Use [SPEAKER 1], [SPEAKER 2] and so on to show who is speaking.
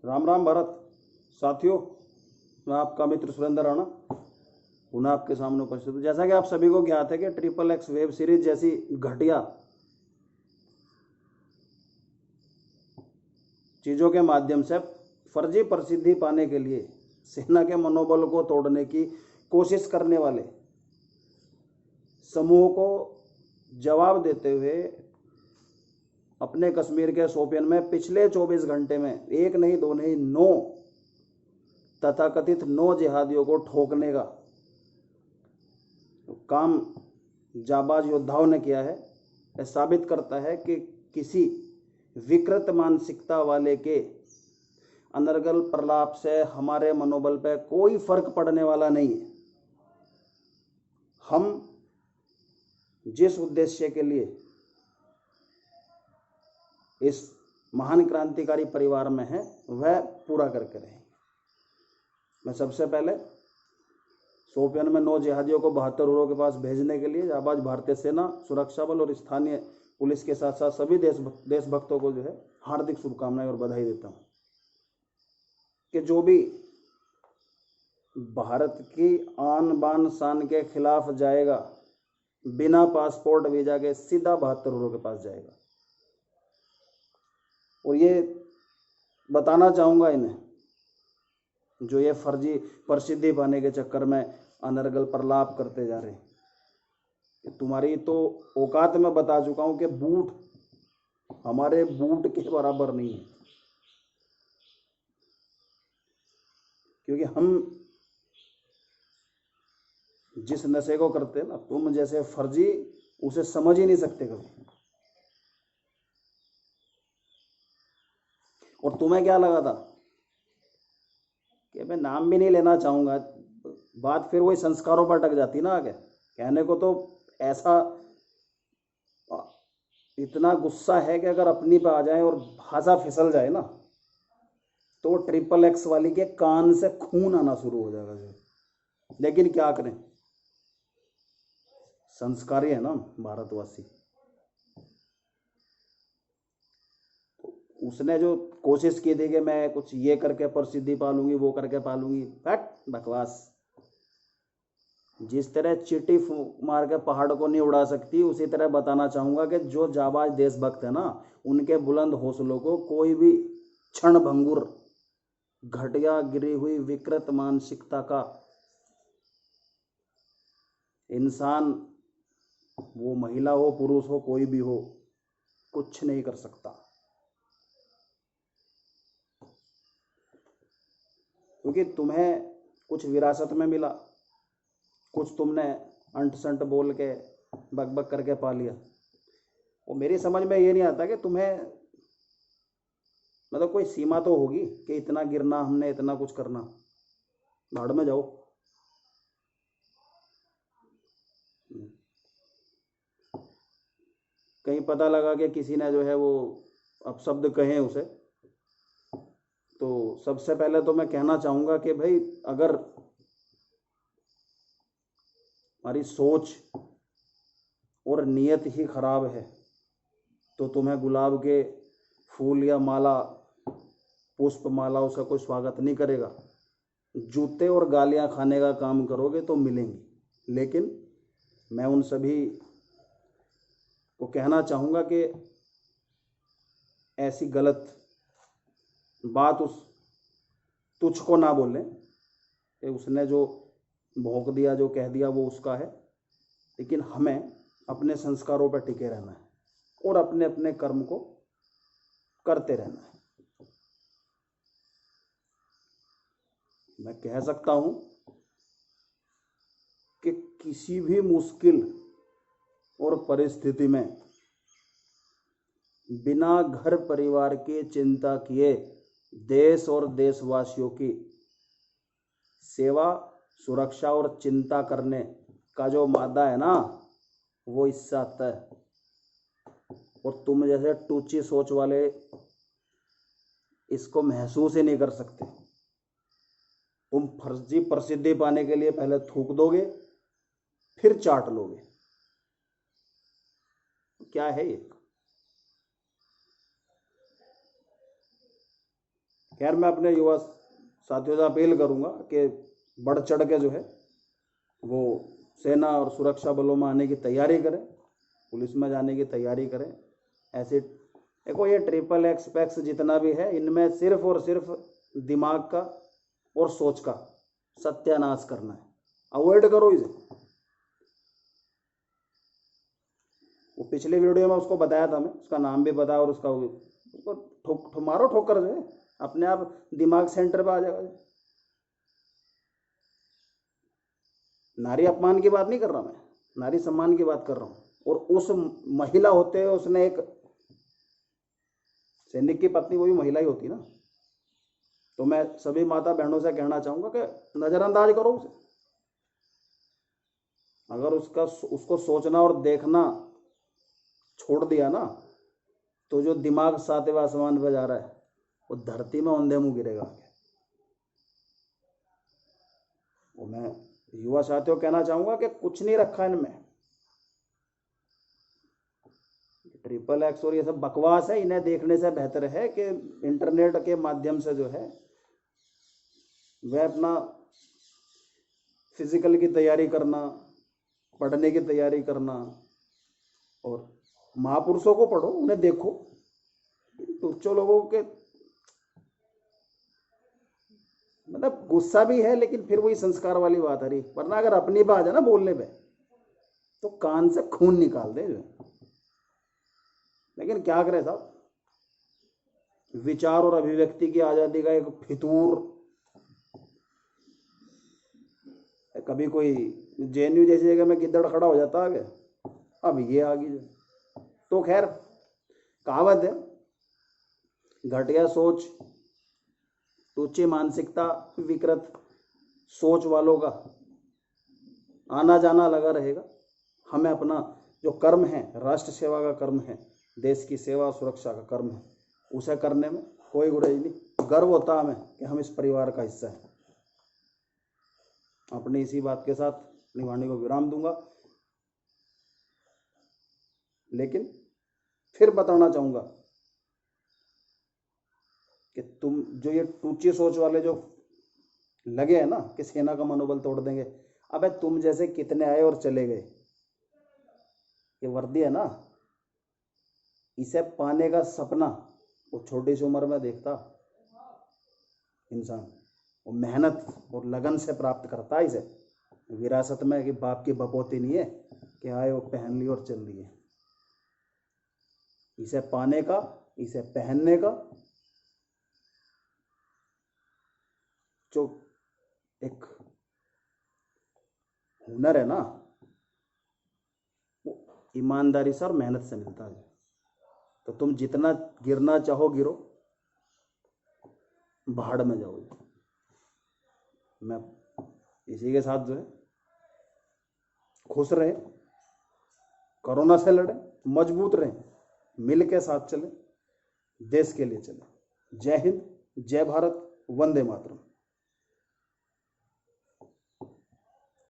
[SPEAKER 1] राम राम भरत। साथियों, मैं आपका मित्र सुरेंद्र राणा पुनः आपके सामने उपस्थित हूँ। जैसा कि आप सभी को ज्ञात है कि XXX वेब सीरीज जैसी घटिया चीज़ों के माध्यम से फर्जी प्रसिद्धि पाने के लिए सेना के मनोबल को तोड़ने की कोशिश करने वाले समूह को जवाब देते हुए अपने कश्मीर के शोपियान में पिछले 24 घंटे में एक नहीं दो नहीं 9 तथाकथित 9 जिहादियों को ठोकने का काम जाबाज योद्धाओं ने किया है। यह साबित करता है कि किसी विकृत मानसिकता वाले के अनर्गल प्रलाप से हमारे मनोबल पर कोई फर्क पड़ने वाला नहीं है। हम जिस उद्देश्य के लिए इस महान क्रांतिकारी परिवार में है वह पूरा करके रहेंगे। मैं सबसे पहले शोपियान में 9 जिहादियों को 72 हुरों के पास भेजने के लिए जाबाज भारतीय सेना, सुरक्षा बल और स्थानीय पुलिस के साथ साथ सभी देशभक्तों को जो है हार्दिक शुभकामनाएं और बधाई देता हूं कि जो भी भारत की आन बान शान के खिलाफ जाएगा बिना पासपोर्ट वीजा के सीधा 72 हुरों के पास जाएगा। और ये बताना चाहूँगा इन्हें जो ये फर्जी प्रसिद्धि पाने के चक्कर में अनर्गल प्रलाप करते जा रहे हैं कि तुम्हारी तो औकात में बता चुका हूँ कि बूट हमारे बूट के बराबर नहीं है। क्योंकि हम जिस नशे को करते हैं ना, तुम जैसे फर्जी उसे समझ ही नहीं सकते कभी। और तुम्हें क्या लगा था कि मैं नाम भी नहीं लेना चाहूँगा, बात फिर वही संस्कारों पर अटक जाती ना। आगे कहने को तो ऐसा इतना गुस्सा है कि अगर अपनी पे आ जाए और भाषा फिसल जाए ना तो XXX वाली के कान से खून आना शुरू हो जाएगा जो। लेकिन क्या करें, संस्कारी है ना भारतवासी। उसने जो कोशिश की थी कि मैं कुछ ये करके प्रसिद्धि पालूंगी वो करके पालूंगी, बट बकवास। जिस तरह चींटी मार के पहाड़ को नहीं उड़ा सकती, उसी तरह बताना चाहूंगा कि जो जाबाज देशभक्त है ना, उनके बुलंद हौसलों को कोई भी क्षण भंगुर घटिया गिरी हुई विकृत मानसिकता का इंसान, वो महिला हो पुरुष हो कोई भी हो, कुछ नहीं कर सकता। क्योंकि तुम्हें कुछ विरासत में मिला, कुछ तुमने अंट संट बोल के बक बक करके पा लिया। वो मेरी समझ में ये नहीं आता कि तुम्हें मतलब कोई सीमा तो होगी कि इतना गिरना हमने, इतना कुछ करना। भाड़ में जाओ। कहीं पता लगा कि किसी ने जो है वो अपशब्द कहे उसे, तो सबसे पहले तो मैं कहना चाहूँगा कि भाई अगर हमारी सोच और नीयत ही खराब है तो तुम्हें गुलाब के फूल या माला, पुष्प मालाओं से कोई स्वागत नहीं करेगा। जूते और गालियां खाने का काम करोगे तो मिलेंगी। लेकिन मैं उन सभी को कहना चाहूँगा कि ऐसी गलत बात उस तुच्छ को ना बोलें कि उसने जो भोंक दिया, जो कह दिया वो उसका है। लेकिन हमें अपने संस्कारों पर टिके रहना है और अपने अपने कर्म को करते रहना है। मैं कह सकता हूं कि किसी भी मुश्किल और परिस्थिति में बिना घर परिवार की चिंता किए देश और देशवासियों की सेवा, सुरक्षा और चिंता करने का जो मादा है ना, वो इससे आता है। और तुम जैसे टूची सोच वाले इसको महसूस ही नहीं कर सकते। तुम फर्जी प्रसिद्धि पाने के लिए पहले थूक दोगे फिर चाट लोगे। क्या है ये? खैर मैं अपने युवा साथियों से अपील करूंगा कि बढ़ चढ़ के जो है वो सेना और सुरक्षा बलों में आने की तैयारी करें, पुलिस में जाने की तैयारी करें। ऐसे देखो ये ट्रिपल एक्स पैक्स जितना भी है, इनमें सिर्फ और सिर्फ दिमाग का और सोच का सत्यानाश करना है। अवॉइड करो इसे। वो पिछले वीडियो में उसको बताया था, मैं उसका नाम भी बताया और उसको मारो ठोकर जो है, अपने आप दिमाग सेंटर पे आ जाएगा। नारी अपमान की बात नहीं कर रहा मैं, नारी सम्मान की बात कर रहा हूँ। और उस महिला होते हुए उसने एक सैनिक की पत्नी, वो भी महिला ही होती ना। तो मैं सभी माता बहनों से कहना चाहूंगा कि नजरअंदाज करो उसे। अगर उसको सोचना और देखना छोड़ दिया ना, तो जो दिमाग सातवें आसमान पे जा रहा है वो धरती में औंधे मुंह गिरेगा। वो मैं युवा साथियों कहना चाहूंगा कि कुछ नहीं रखा इनमें। ट्रिपल एक्स और ये सब बकवास है, इन्हें देखने से बेहतर है कि इंटरनेट के माध्यम से जो है वह अपना फिजिकल की तैयारी करना, पढ़ने की तैयारी करना, और महापुरुषों को पढ़ो, उन्हें देखो। तुच्चों लोगों के मतलब गुस्सा भी है, लेकिन फिर वही संस्कार वाली बात आ रही। वरना अगर अपनी बात है ना बोलने पे, तो कान से खून निकाल दे जो। लेकिन क्या करे साहब, विचार और अभिव्यक्ति की आजादी का एक फितूर। कभी कोई जेएनयू जैसी जगह में गिद्दड़ खड़ा हो जाता आगे, अब ये आ गई। तो खैर कहावत है, घटिया सोच, तुच्छ मानसिकता, विकृत सोच वालों का आना जाना लगा रहेगा। हमें अपना जो कर्म है, राष्ट्र सेवा का कर्म है, देश की सेवा सुरक्षा का कर्म है, उसे करने में कोई गुरेज नहीं। गर्व होता हमें कि हम इस परिवार का हिस्सा हैं। अपनी इसी बात के साथ अपनी वाणी को विराम दूंगा। लेकिन फिर बताना चाहूंगा कि तुम जो ये टूची सोच वाले जो लगे हैं ना कि सेना का मनोबल तोड़ देंगे, अबे तुम जैसे कितने आए और चले गए। ये वर्दी है ना, इसे पाने का सपना वो छोटी सी उम्र में देखता इंसान, वो मेहनत और लगन से प्राप्त करता है इसे। विरासत में कि बाप की बपोती नहीं है कि आए वो पहन ली और चल दिए। इसे पाने का, इसे पहनने का जो एक हुनर है ना, वो ईमानदारी से और मेहनत से मिलता है। तो तुम जितना गिरना चाहो गिरो, भाड़ में जाओगे। मैं इसी के साथ जो है, खुश रहे, कोरोना से लड़े, मजबूत रहे, मिल के साथ चले, देश के लिए चले। जय हिंद, जय भारत, वंदे मातरम।